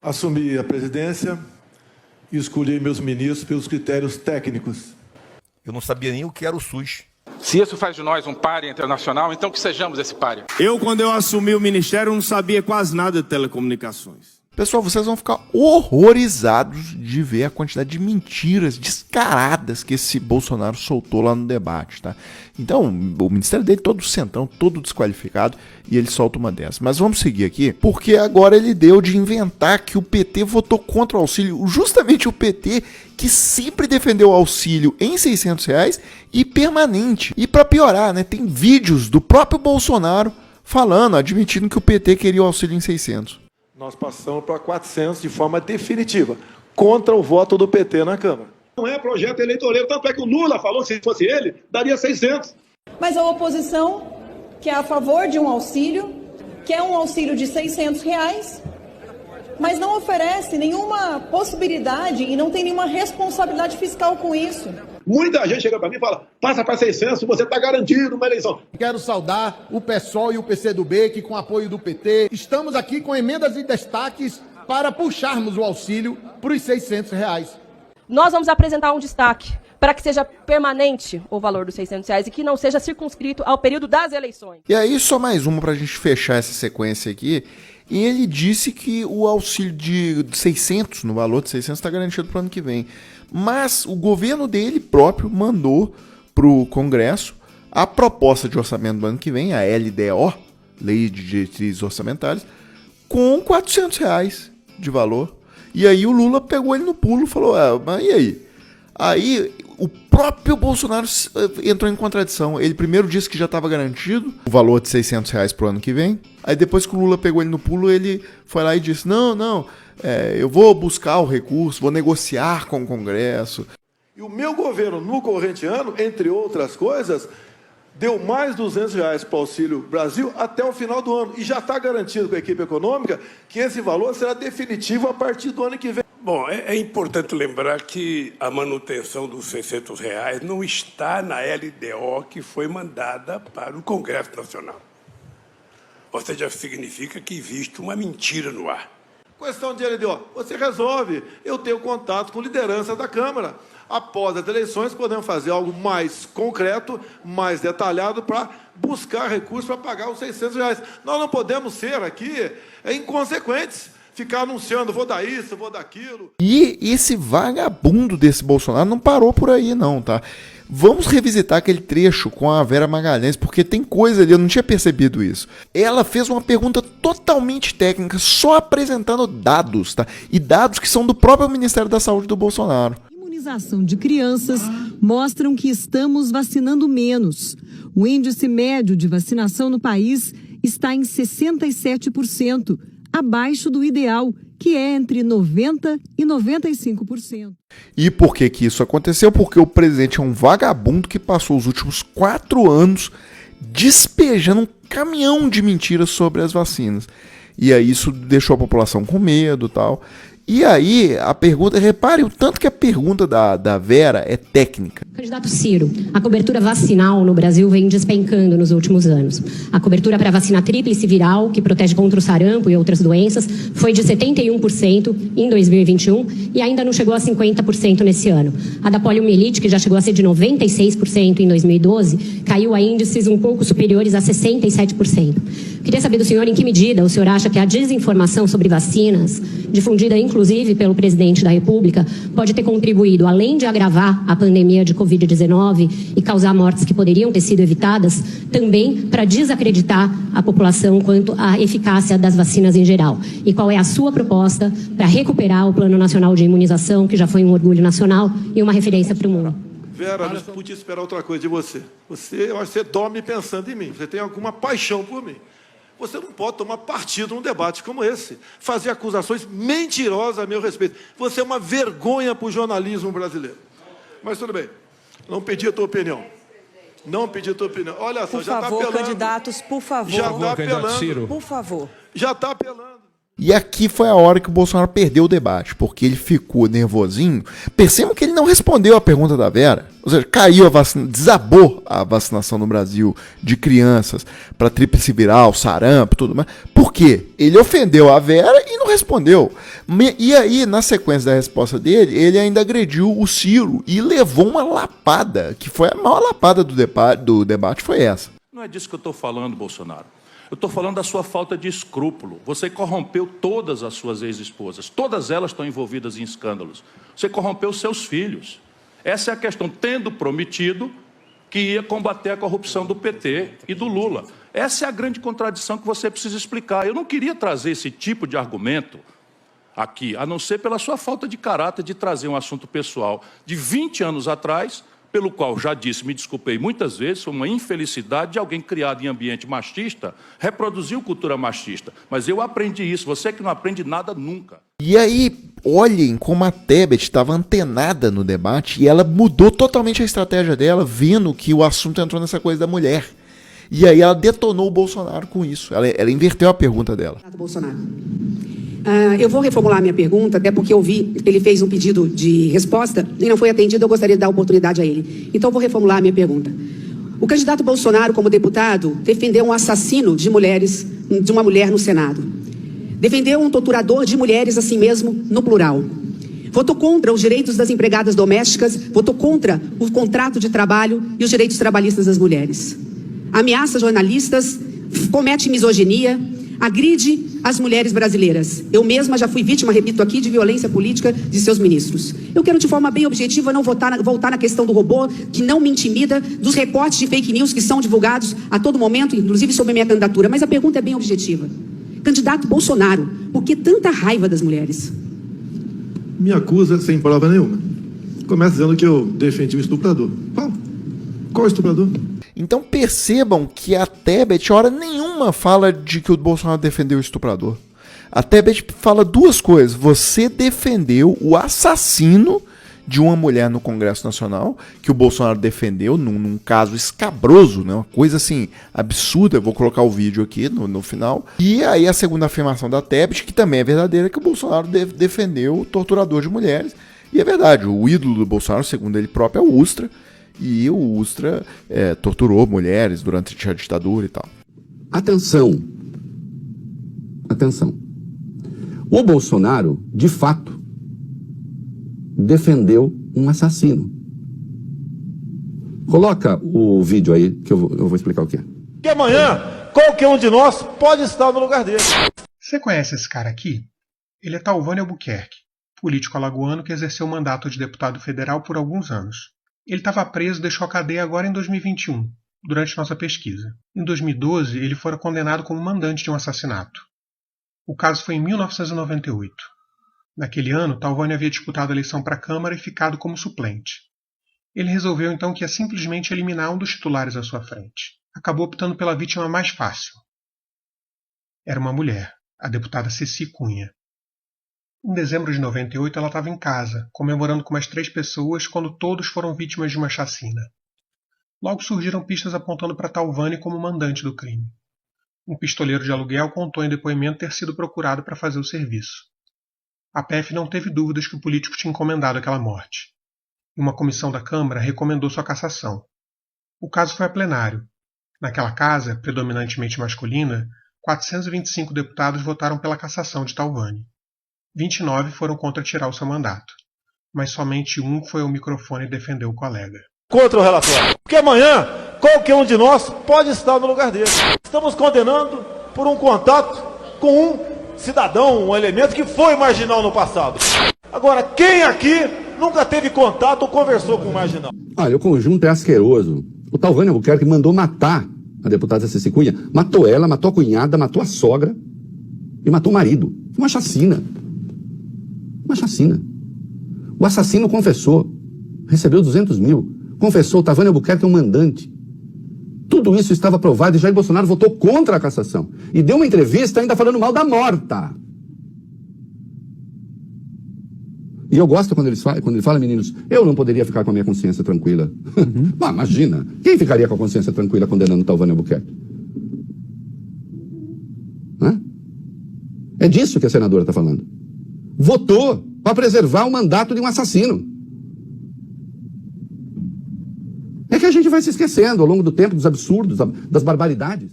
Assumi a presidência e escolhi meus ministros pelos critérios técnicos. Eu não sabia nem o que era o SUS. Se isso faz de nós um pária internacional, então que sejamos esse pária. Quando eu assumi o ministério, não sabia quase nada de telecomunicações. Pessoal, vocês vão ficar horrorizados de ver a quantidade de mentiras descaradas que esse Bolsonaro soltou lá no debate, tá? Então, o ministério dele todo centrão, todo desqualificado, e ele solta uma dessas. Mas vamos seguir aqui, porque agora ele deu de inventar que o PT votou contra o auxílio, justamente o PT que sempre defendeu o auxílio em R$600 e permanente. E para piorar, né, tem vídeos do próprio Bolsonaro falando, admitindo que o PT queria o auxílio em 600. Nós passamos para 400 de forma definitiva, contra o voto do PT na Câmara. Não é projeto eleitoreiro, tanto é que o Lula falou que se fosse ele, daria 600. Mas a oposição, que é a favor de um auxílio, quer um auxílio de R$600, mas não oferece nenhuma possibilidade e não tem nenhuma responsabilidade fiscal com isso. Muita gente chega para mim e fala, passa para 600, você está garantido uma eleição. Quero saudar o PSOL e o PCdoB, que com apoio do PT, estamos aqui com emendas e destaques para puxarmos o auxílio para os R$600. Nós vamos apresentar um destaque para que seja permanente o valor dos R$600 e que não seja circunscrito ao período das eleições. E aí, só mais uma para a gente fechar essa sequência aqui. E ele disse que o auxílio de 600, no valor de 600, está garantido para o ano que vem. Mas o governo dele próprio mandou para o Congresso a proposta de orçamento do ano que vem, a LDO, Lei de Diretrizes Orçamentárias, com R$400 de valor. E aí o Lula pegou ele no pulo e falou, mas e aí? Aí o próprio Bolsonaro entrou em contradição. Ele primeiro disse que já estava garantido o valor de R$600 para o ano que vem. Aí depois que o Lula pegou ele no pulo, ele foi lá e disse, não, eu vou buscar o recurso, vou negociar com o Congresso. E o meu governo, no corrente ano, entre outras coisas, deu mais R$200 para o Auxílio Brasil até o final do ano. E já está garantido com a equipe econômica que esse valor será definitivo a partir do ano que vem. Bom, é importante lembrar que a manutenção dos R$600 não está na LDO que foi mandada para o Congresso Nacional. Ou seja, significa que existe uma mentira no ar. Questão de LDO, você resolve. Eu tenho contato com liderança da Câmara. Após as eleições, podemos fazer algo mais concreto, mais detalhado, para buscar recursos para pagar os R$600. Nós não podemos ser aqui inconsequentes, ficar anunciando, vou dar isso, vou dar aquilo. E esse vagabundo desse Bolsonaro não parou por aí não, tá? Vamos revisitar aquele trecho com a Vera Magalhães, porque tem coisa ali, eu não tinha percebido isso. Ela fez uma pergunta totalmente técnica, só apresentando dados, tá? E dados que são do próprio Ministério da Saúde do Bolsonaro. Imunização de crianças mostram que estamos vacinando menos. O índice médio de vacinação no país está em 67%, abaixo do ideal, que é entre 90% e 95%. E por que isso aconteceu? Porque o presidente é um vagabundo que passou os últimos 4 anos despejando um caminhão de mentiras sobre as vacinas. E aí isso deixou a população com medo e tal. E aí, a pergunta, repare o tanto que a pergunta da Vera é técnica. Candidato Ciro, a cobertura vacinal no Brasil vem despencando nos últimos anos. A cobertura para a vacina tríplice viral, que protege contra o sarampo e outras doenças, foi de 71% em 2021 e ainda não chegou a 50% nesse ano. A da poliomielite, que já chegou a ser de 96% em 2012, caiu a índices um pouco superiores a 67%. Queria saber do senhor em que medida o senhor acha que a desinformação sobre vacinas, difundida inclusive pelo presidente da República, pode ter contribuído, além de agravar a pandemia de Covid-19 e causar mortes que poderiam ter sido evitadas, também para desacreditar a população quanto à eficácia das vacinas em geral. E qual é a sua proposta para recuperar o Plano Nacional de Imunização, que já foi um orgulho nacional e uma referência para o mundo? Vera, não podia esperar outra coisa de você. Eu acho que você dorme pensando em mim, você tem alguma paixão por mim. Você não pode tomar partido num debate como esse, fazer acusações mentirosas a meu respeito. Você é uma vergonha para o jornalismo brasileiro. Mas tudo bem, não pedi a tua opinião. Não pedi a tua opinião. Olha só, já está apelando. Por favor, candidatos, por favor. Já está apelando. Por favor. Já está apelando. E aqui foi a hora que o Bolsonaro perdeu o debate, porque ele ficou nervosinho. Percebam que ele não respondeu a pergunta da Vera. Ou seja, caiu a vacina, desabou a vacinação no Brasil de crianças para tríplice viral, sarampo, tudo mais. Por quê? Ele ofendeu a Vera e não respondeu. E aí, na sequência da resposta dele, ele ainda agrediu o Ciro e levou uma lapada, que foi a maior lapada do debate foi essa. Não é disso que eu estou falando, Bolsonaro. Eu estou falando da sua falta de escrúpulo. Você corrompeu todas as suas ex-esposas. Todas elas estão envolvidas em escândalos. Você corrompeu seus filhos. Essa é a questão, tendo prometido que ia combater a corrupção do PT e do Lula. Essa é a grande contradição que você precisa explicar. Eu não queria trazer esse tipo de argumento aqui, a não ser pela sua falta de caráter de trazer um assunto pessoal de 20 anos atrás, pelo qual já disse, me desculpei muitas vezes, foi uma infelicidade de alguém criado em ambiente machista, reproduziu cultura machista. Mas eu aprendi isso, você que não aprende nada nunca. E aí, olhem como a Tebet estava antenada no debate e ela mudou totalmente a estratégia dela, vendo que o assunto entrou nessa coisa da mulher. E aí ela detonou o Bolsonaro com isso, ela inverteu a pergunta dela. Bolsonaro. Eu vou reformular minha pergunta, até porque eu vi, ele fez um pedido de resposta e não foi atendido, eu gostaria de dar oportunidade a ele. Então, eu vou reformular minha pergunta. O candidato Bolsonaro, como deputado, defendeu um assassino de mulheres, de uma mulher no Senado. Defendeu um torturador de mulheres, assim mesmo, no plural. Votou contra os direitos das empregadas domésticas, votou contra o contrato de trabalho e os direitos trabalhistas das mulheres. Ameaça jornalistas, comete misoginia, agride as mulheres brasileiras. Eu mesma já fui vítima, repito aqui, de violência política de seus ministros. Eu quero de forma bem objetiva não voltar na questão do robô, que não me intimida, dos reportes de fake news que são divulgados a todo momento, inclusive sobre a minha candidatura. Mas a pergunta é bem objetiva. Candidato Bolsonaro, por que tanta raiva das mulheres? Me acusa sem prova nenhuma. Começa dizendo que eu defendi o estuprador. Qual estuprador? Então percebam que a Tebet, hora nenhuma, fala de que o Bolsonaro defendeu o estuprador. A Tebet fala duas coisas. Você defendeu o assassino de uma mulher no Congresso Nacional, que o Bolsonaro defendeu num caso escabroso, né? Uma coisa assim absurda. Eu vou colocar o vídeo aqui no final. E aí a segunda afirmação da Tebet, que também é verdadeira, é que o Bolsonaro defendeu o torturador de mulheres. E é verdade, o ídolo do Bolsonaro, segundo ele próprio, é o Ustra. E o Ustra torturou mulheres durante a ditadura e tal. Atenção. Atenção. O Bolsonaro, de fato, defendeu um assassino. Coloca o vídeo aí que eu vou explicar o que é. Que amanhã qualquer um de nós pode estar no lugar dele. Você conhece esse cara aqui? Ele é Talvânio Albuquerque, político alagoano que exerceu o mandato de deputado federal por alguns anos. Ele estava preso e deixou a cadeia agora em 2021, durante nossa pesquisa. Em 2012, ele fora condenado como mandante de um assassinato. O caso foi em 1998. Naquele ano, Talvânio havia disputado a eleição para a Câmara e ficado como suplente. Ele resolveu então que ia simplesmente eliminar um dos titulares à sua frente. Acabou optando pela vítima mais fácil. Era uma mulher, a deputada Ceci Cunha. Em dezembro de 98, ela estava em casa, comemorando com mais 3 pessoas quando todos foram vítimas de uma chacina. Logo surgiram pistas apontando para Talvânio como mandante do crime. Um pistoleiro de aluguel contou em depoimento ter sido procurado para fazer o serviço. A PF não teve dúvidas que o político tinha encomendado aquela morte. E uma comissão da Câmara recomendou sua cassação. O caso foi a plenário. Naquela casa, predominantemente masculina, 425 deputados votaram pela cassação de Talvânio. 29 foram contra tirar o seu mandato, mas somente um foi ao microfone e defendeu o colega. Contra o relatório. Porque amanhã qualquer um de nós pode estar no lugar dele. Estamos condenando por um contato com um cidadão, um elemento que foi marginal no passado. Agora, quem aqui nunca teve contato ou conversou com um marginal? Olha, o conjunto é asqueroso. O Talvânio Albuquerque mandou matar a deputada Ceci Cunha. Matou ela, matou a cunhada, matou a sogra e matou o marido. Foi uma chacina. Uma chacina. O assassino confessou. Recebeu 200 mil. Confessou, Talvânio Albuquerque é um mandante. Tudo isso estava provado e Jair Bolsonaro votou contra a cassação. E deu uma entrevista ainda falando mal da morta. E eu gosto quando ele fala, meninos, eu não poderia ficar com a minha consciência tranquila. Mas imagina, quem ficaria com a consciência tranquila condenando Talvânio Albuquerque? Hã? É disso que a senadora está falando. Votou para preservar o mandato de um assassino. vai se esquecendo ao longo do tempo dos absurdos, das barbaridades.